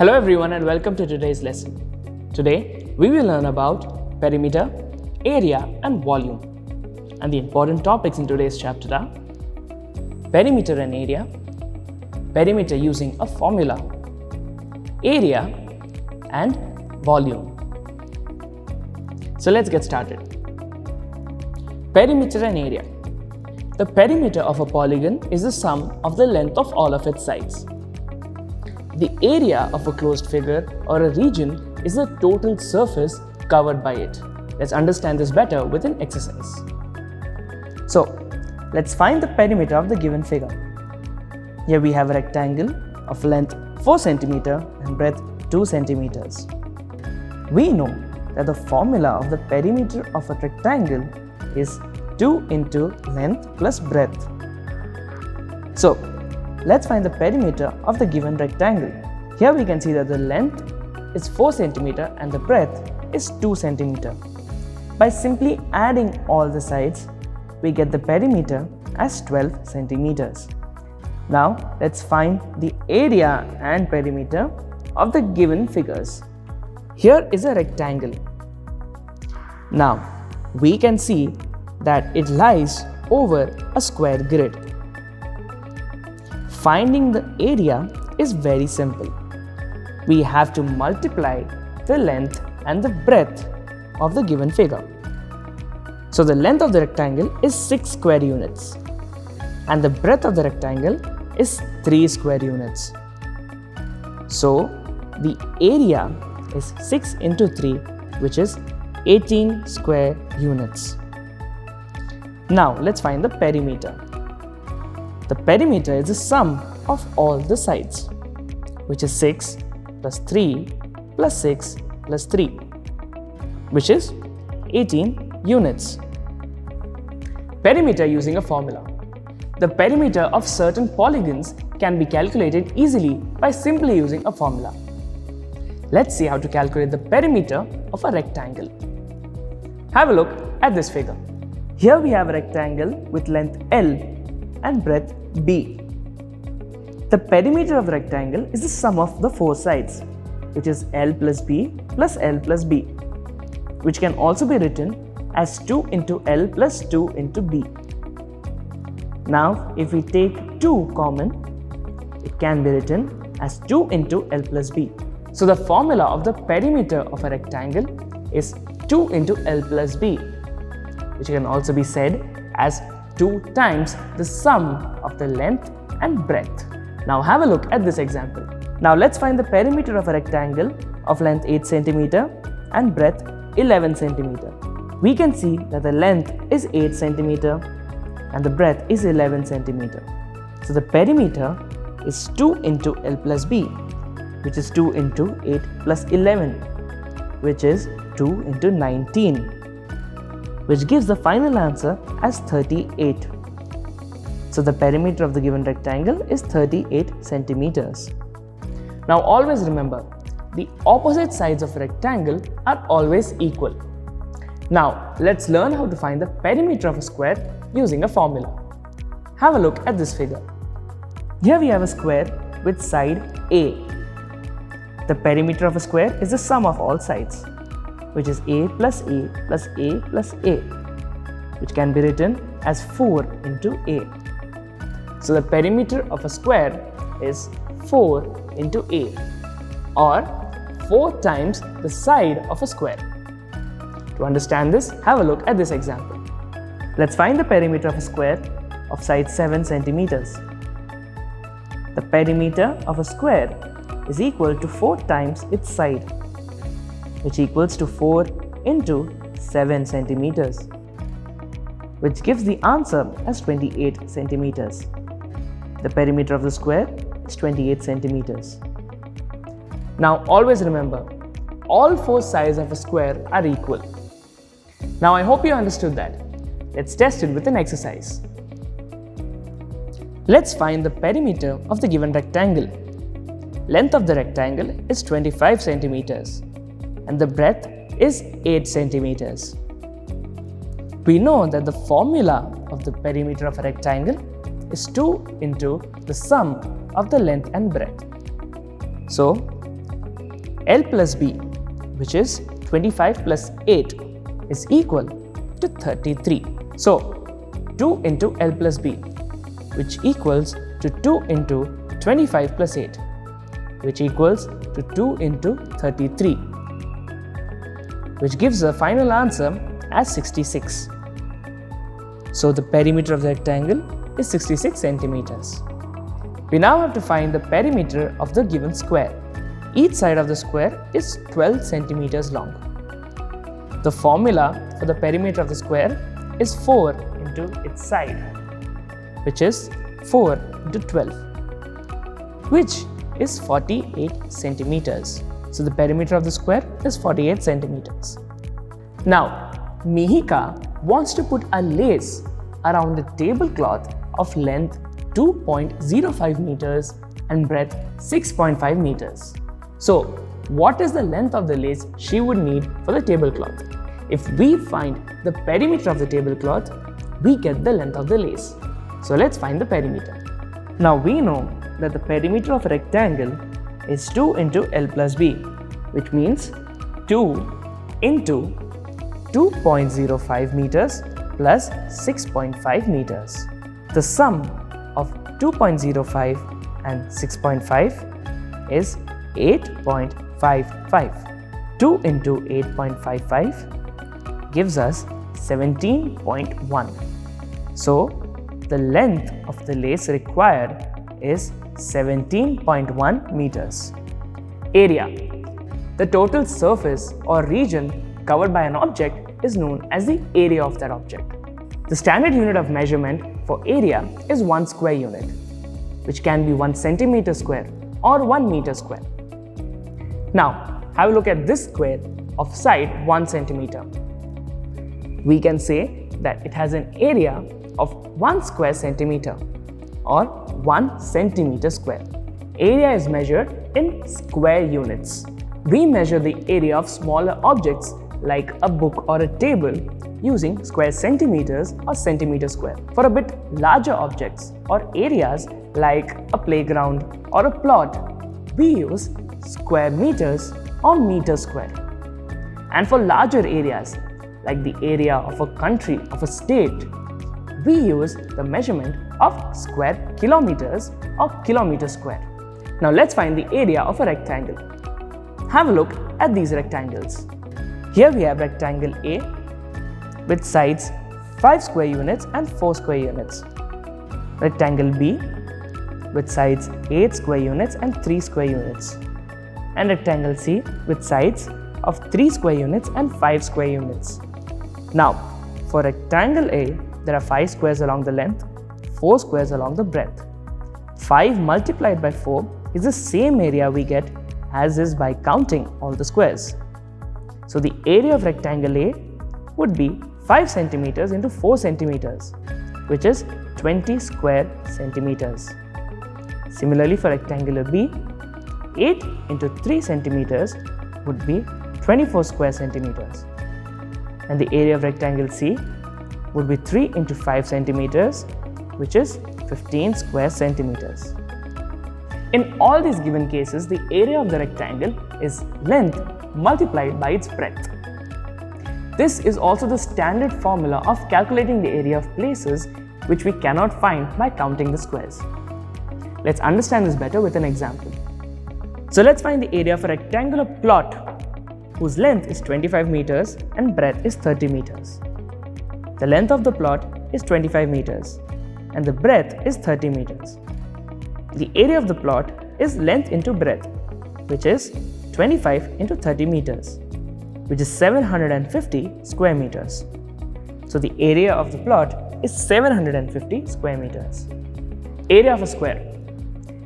Hello everyone and welcome to today's lesson. Today we will learn about perimeter, area and volume. And the important topics in today's chapter are perimeter and area, perimeter using a formula, area and volume. So let's get started. Perimeter and area. The perimeter of a polygon is the sum of the length of all of its sides. The area of a closed figure or a region is the total surface covered by it. Let's understand this better with an exercise. So, let's find the perimeter of the given figure. Here we have a rectangle of length 4 cm and breadth 2 cm. We know that the formula of the perimeter of a rectangle is 2 into length plus breadth. So, let's find the perimeter of the given rectangle. Here we can see that the length is 4 cm and the breadth is 2 cm. By simply adding all the sides, we get the perimeter as 12 cm. Now, let's find the area and perimeter of the given figures. Here is a rectangle. Now, we can see that it lies over a square grid. Finding the area is very simple. We have to multiply the length and the breadth of the given figure. So the length of the rectangle is 6 square units and the breadth of the rectangle is 3 square units. So the area is 6 into 3, which is 18 square units. Now let's find the perimeter. The perimeter is the sum of all the sides, which is 6 plus 3 plus 6 plus 3, which is 18 units. Perimeter using a formula. The perimeter of certain polygons can be calculated easily by simply using a formula. Let's see how to calculate the perimeter of a rectangle. Have a look at this figure. Here we have a rectangle with length L and breadth B. The perimeter of the rectangle is the sum of the 4 sides, which is L plus B plus L plus B, which can also be written as 2 into L plus 2 into B. Now, if we take 2 common, it can be written as 2 into L plus B. So the formula of the perimeter of a rectangle is 2 into L plus B, which can also be said as 2 times the sum of the length and breadth. Now have a look at this example. Now let's find the perimeter of a rectangle of length 8 cm and breadth 11 cm. We can see that the length is 8 cm and the breadth is 11 cm. So the perimeter is 2 into L plus B, which is 2 into 8 plus 11, which is 2 into 19. Which gives the final answer as 38. So the perimeter of the given rectangle is 38 centimeters. Now always remember, the opposite sides of a rectangle are always equal. Now let's learn how to find the perimeter of a square using a formula. Have a look at this figure. Here we have a square with side A. The perimeter of a square is the sum of all sides, which is A plus A plus A plus A, which can be written as 4 into A. So the perimeter of a square is 4 into A, or 4 times the side of a square. To understand this, have a look at this example. Let's find the perimeter of a square of side 7 centimeters. The perimeter of a square is equal to 4 times its side, which equals to 4 into 7 centimeters, which gives the answer as 28 centimeters. The perimeter of the square is 28 centimeters. Now always remember, all 4 sides of a square are equal. Now I hope you understood that. Let's test it with an exercise. Let's find the perimeter of the given rectangle. Length of the rectangle is 25 centimeters. And the breadth is 8 centimeters. We know that the formula of the perimeter of a rectangle is 2 into the sum of the length and breadth. So L plus B, which is 25 plus 8, is equal to 33. So 2 into L plus B, which equals to 2 into 25 plus 8, which equals to 2 into 33, which gives the final answer as 66. So the perimeter of the rectangle is 66 centimeters. We now have to find the perimeter of the given square. Each side of the square is 12 centimeters long. The formula for the perimeter of the square is 4 into its side, which is 4 into 12, which is 48 centimeters. So the perimeter of the square is 48 centimeters. Now, Mihika wants to put a lace around the tablecloth of length 2.05 meters and breadth 6.5 meters. So, what is the length of the lace she would need for the tablecloth? If we find the perimeter of the tablecloth, we get the length of the lace. So let's find the perimeter. Now we know that the perimeter of a rectangle is 2 into L plus B, which means 2 into 2.05 meters plus 6.5. meters. The sum of 2.05 and 6.5 is 8.55. 2 into 8.55 gives us 17.1. So the length of the lace required is 17.1 meters. Area. The total surface or region covered by an object is known as the area of that object. The standard unit of measurement for area is 1 square unit, which can be 1 centimeter square or 1 meter square. Now, have a look at this square of side 1 centimeter. We can say that it has an area of 1 square centimeter or 1 centimeter square. Area is measured in square units. We measure the area of smaller objects like a book or a table using square centimeters or centimeter square. For a bit larger objects or areas like a playground or a plot, we use square meters or meter square. And for larger areas like the area of a country, of a state, we use the measurement of square kilometers or kilometer square. Now let's find the area of a rectangle. Have a look at these rectangles. Here we have rectangle A with sides 5 square units and 4 square units. Rectangle B with sides 8 square units and 3 square units. And rectangle C with sides of 3 square units and 5 square units. Now, for rectangle A, there are 5 squares along the length, 4 squares along the breadth. 5 multiplied by 4 is the same area we get as is by counting all the squares. So the area of rectangle A would be 5 centimeters into 4 centimeters, which is 20 square centimeters. Similarly, for rectangular B, 8 into 3 centimeters would be 24 square centimeters. And the area of rectangle C would be 3 into 5 centimeters, which is 15 square centimeters. In all these given cases, the area of the rectangle is length multiplied by its breadth. This is also the standard formula of calculating the area of places which we cannot find by counting the squares. Let's understand this better with an example. So let's find the area of a rectangular plot whose length is 25 meters and breadth is 30 meters. The length of the plot is 25 meters and the breadth is 30 meters. The area of the plot is length into breadth, which is 25 into 30 meters, which is 750 square meters. So the area of the plot is 750 square meters. Area of a square.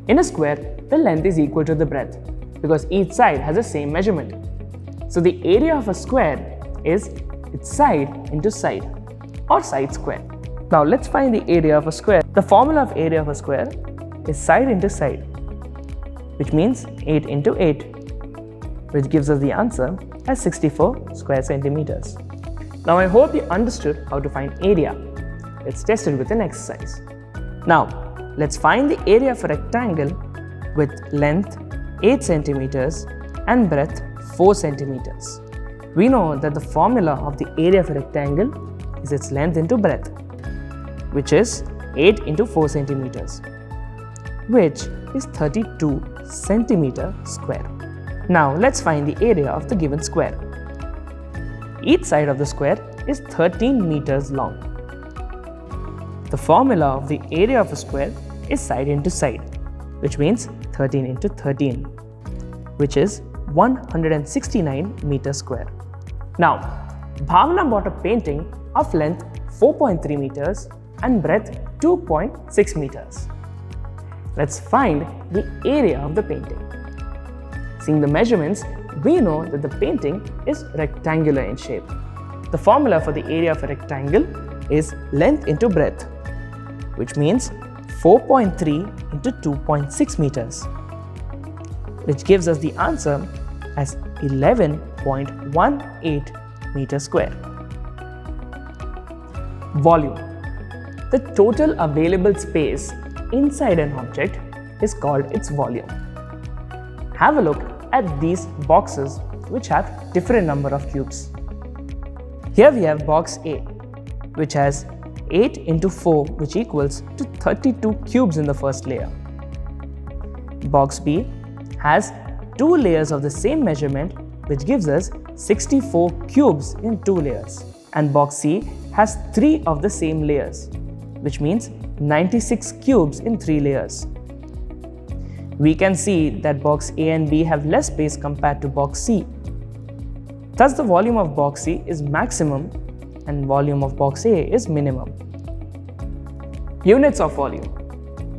In a square, the length is equal to the breadth because each side has the same measurement. So the area of a square is its side into side or side square. Now let's find the area of a square. The formula of area of a square is side into side, which means 8 into 8, which gives us the answer as 64 square centimeters. Now I hope you understood how to find area. Let's test it with an exercise. Now let's find the area of a rectangle with length 8 centimeters and breadth 4 centimeters. We know that the formula of the area of a rectangle is its length into breadth, which is 8 into 4 centimeters, which is 32 centimeter square. Now let's find the area of the given square. Each side of the square is 13 meters long. The formula of the area of a square is side into side, which means 13 into 13, which is 169 meters square. Now, Bhavana bought a painting of length 4.3 meters and breadth 2.6 meters. Let's find the area of the painting. Seeing the measurements, we know that the painting is rectangular in shape. The formula for the area of a rectangle is length into breadth, which means 4.3 into 2.6 meters, which gives us the answer as 11.18 meters square. Volume. The total available space inside an object is called its volume. Have a look at these boxes which have different number of cubes. Here we have box A, which has 8 into 4, which equals to 32 cubes in the first layer. Box B has 2 layers of the same measurement, which gives us 64 cubes in 2 layers. And box C has 3 of the same layers, which means 96 cubes in 3 layers. We can see that box A and B have less space compared to box C. Thus, the volume of box C is maximum and volume of box A is minimum. Units of volume.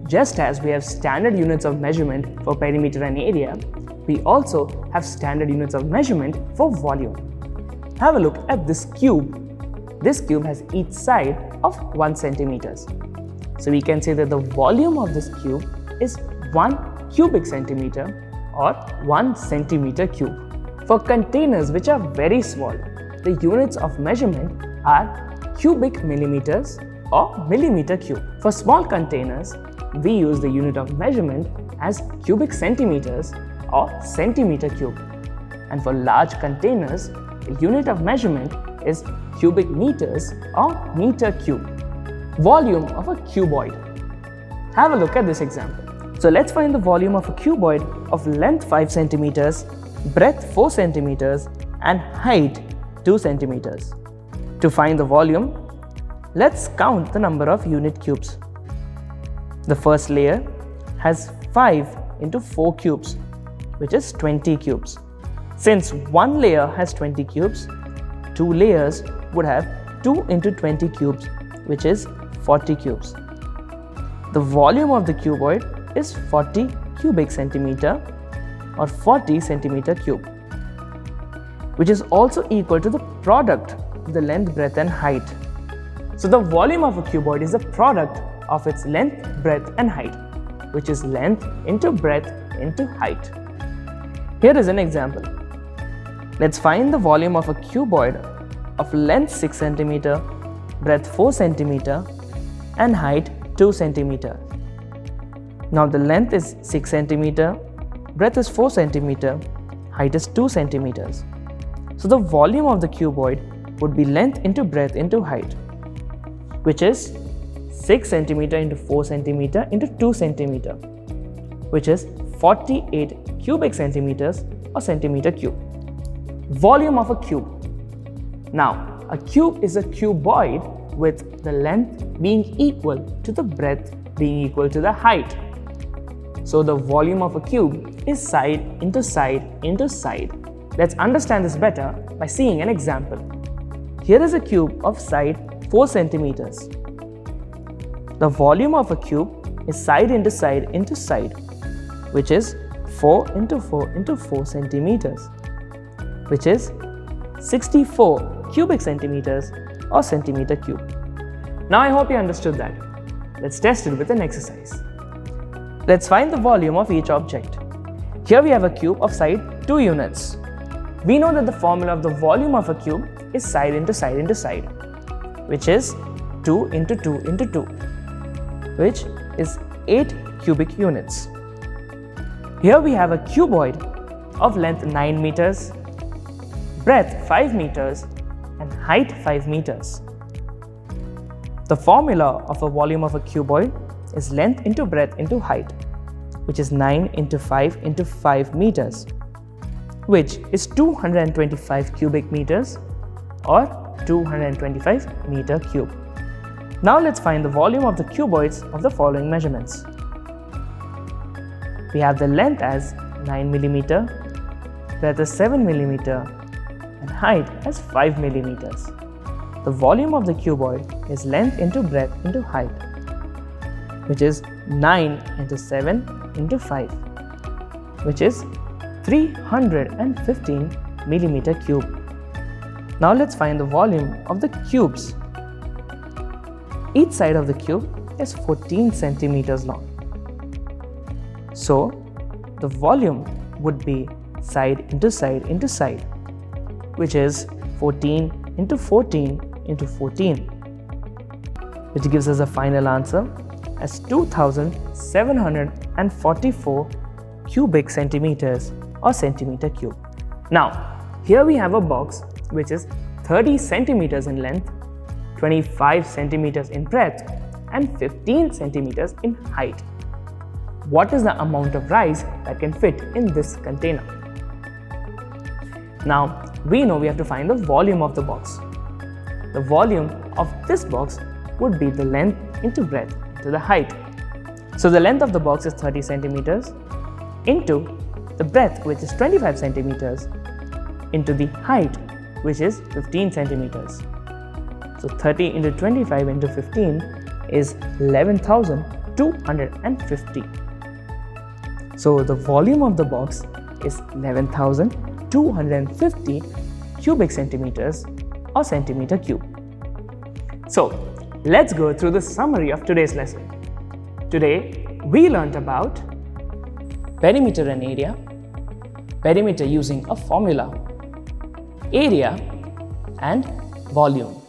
Just as we have standard units of measurement for perimeter and area, we also have standard units of measurement for volume. Have a look at this cube. This cube has each side of 1 centimeters. So we can say that the volume of this cube is 1 cubic centimeter or 1 centimeter cube. For containers which are very small, the units of measurement are cubic millimeters or millimeter cube. For small containers, we use the unit of measurement as cubic centimeters or centimeter cube. And for large containers, the unit of measurement is cubic meters or meter cube. Volume of a cuboid. Have a look at this example. So let's find the volume of a cuboid of length 5 centimeters, breadth 4 centimeters and height 2 centimeters. To find the volume, let's count the number of unit cubes. The first layer has 5 into 4 cubes, which is 20 cubes. Since one layer has 20 cubes, 2 layers would have 2 into 20 cubes, which is 40 cubes. The volume of the cuboid is 40 cubic centimeter or 40 centimeter cube, which is also equal to the product of the length, breadth and height. So the volume of a cuboid is the product of its length, breadth and height, which is length into breadth into height. Here is an example. Let's find the volume of a cuboid of length 6 cm, breadth 4 cm and height 2 cm. Now the length is 6 cm, breadth is 4 cm, height is 2 cm. So the volume of the cuboid would be length into breadth into height, which is 6 cm into 4 cm into 2 cm, which is 48 cubic centimeters or centimeter cube. Volume of a cube. Now, a cube is a cuboid with the length being equal to the breadth being equal to the height. So the volume of a cube is side into side into side. Let's understand this better by seeing an example. Here is a cube of side 4 centimeters. The volume of a cube is side into side into side, which is 4 into 4 into 4 centimeters, which is 64 cubic centimeters or centimeter cube. Now I hope you understood that. Let's test it with an exercise. Let's find the volume of each object. Here we have a cube of side 2 units. We know that the formula of the volume of a cube is side into side into side, which is 2 into 2 into 2, which is 8 cubic units. Here we have a cuboid of length 9 meters, breadth 5 meters, and height 5 meters. The formula of a volume of a cuboid is length into breadth into height, which is 9 into 5 into 5 meters, which is 225 cubic meters or 225 meter cube. Now let's find the volume of the cuboids of the following measurements. We have the length as 9 mm, breadth as 7 mm, and height as 5 millimeters. The volume of the cuboid is length into breadth into height, which is 9 into 7 into 5, which is 315 millimeter cube. Now let's find the volume of the cubes. Each side of the cube is 14 centimeters long. So the volume would be side into side into side, which is 14 into 14 into 14, which gives us a final answer as 2744 cubic centimeters or centimeter cube. Now, here we have a box which is 30 centimeters in length, 25 centimeters in breadth, and 15 centimeters in height. What is the amount of rice that can fit in this container? Now, we know we have to find the volume of the box. The volume of this box would be the length into breadth into the height. So the length of the box is 30 centimeters into the breadth, which is 25 centimeters, into the height, which is 15 centimeters. So 30 into 25 into 15 is 11,250. So the volume of the box is 11,250 cubic centimeters or centimeter cube. So let's go through the summary of today's lesson. Today we learnt about perimeter and area, perimeter using a formula, area and volume.